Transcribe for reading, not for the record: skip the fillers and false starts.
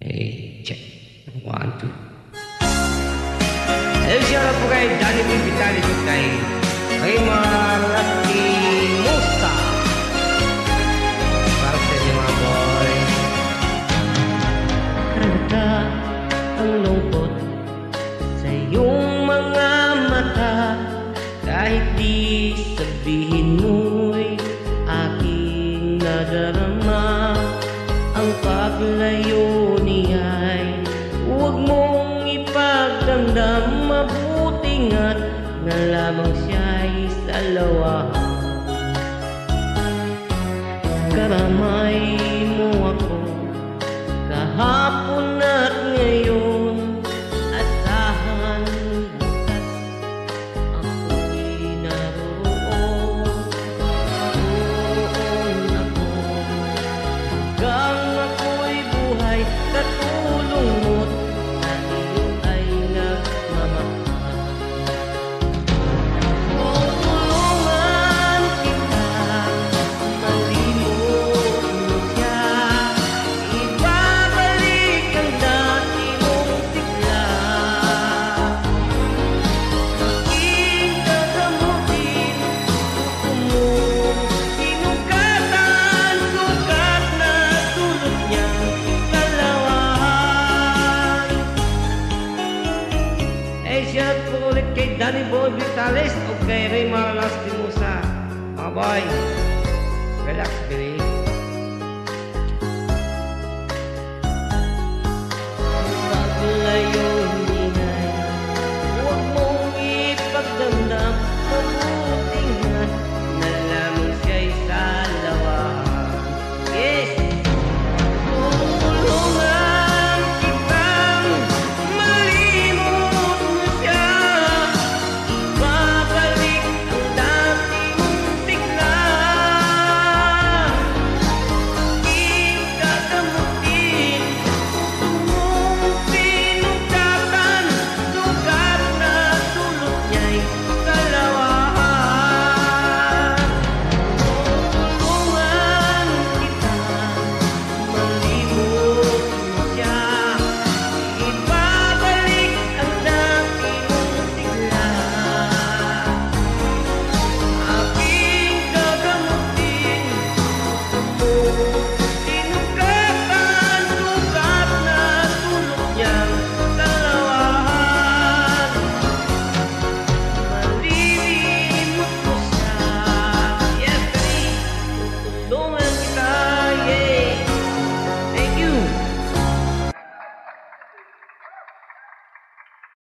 Hey, check. 1, 2. Hello, shout out po kay Danny B. Vitalis kay Raymar Lucky Musta. Para sa inyo mga boy. Halata ang lungkot sa iyong mga mata, kahit di sabihin mo'y aking nadarama. Ang paglayo niya'y huwag mong ipagdamdam. Mabuti nga't na lamang siya'y salawahan. Karamay mo ako kahapon at ngayon. Asahan bukas ako'y naroon. Doon ako hanggang ako'y buhay. Katulong mo't sa iyo ay nagmamahal. Tutulungan kita, malimot mo siya. Ibabalik ang dati mong sigla. Aking gagamutin, gusto mo sinugatan, sugat na dulot niyang kalawahan. Shout po ulit kay Danny Boy Vitalis o kay Raymar Lucky Musta. Mga boy, relax, baby.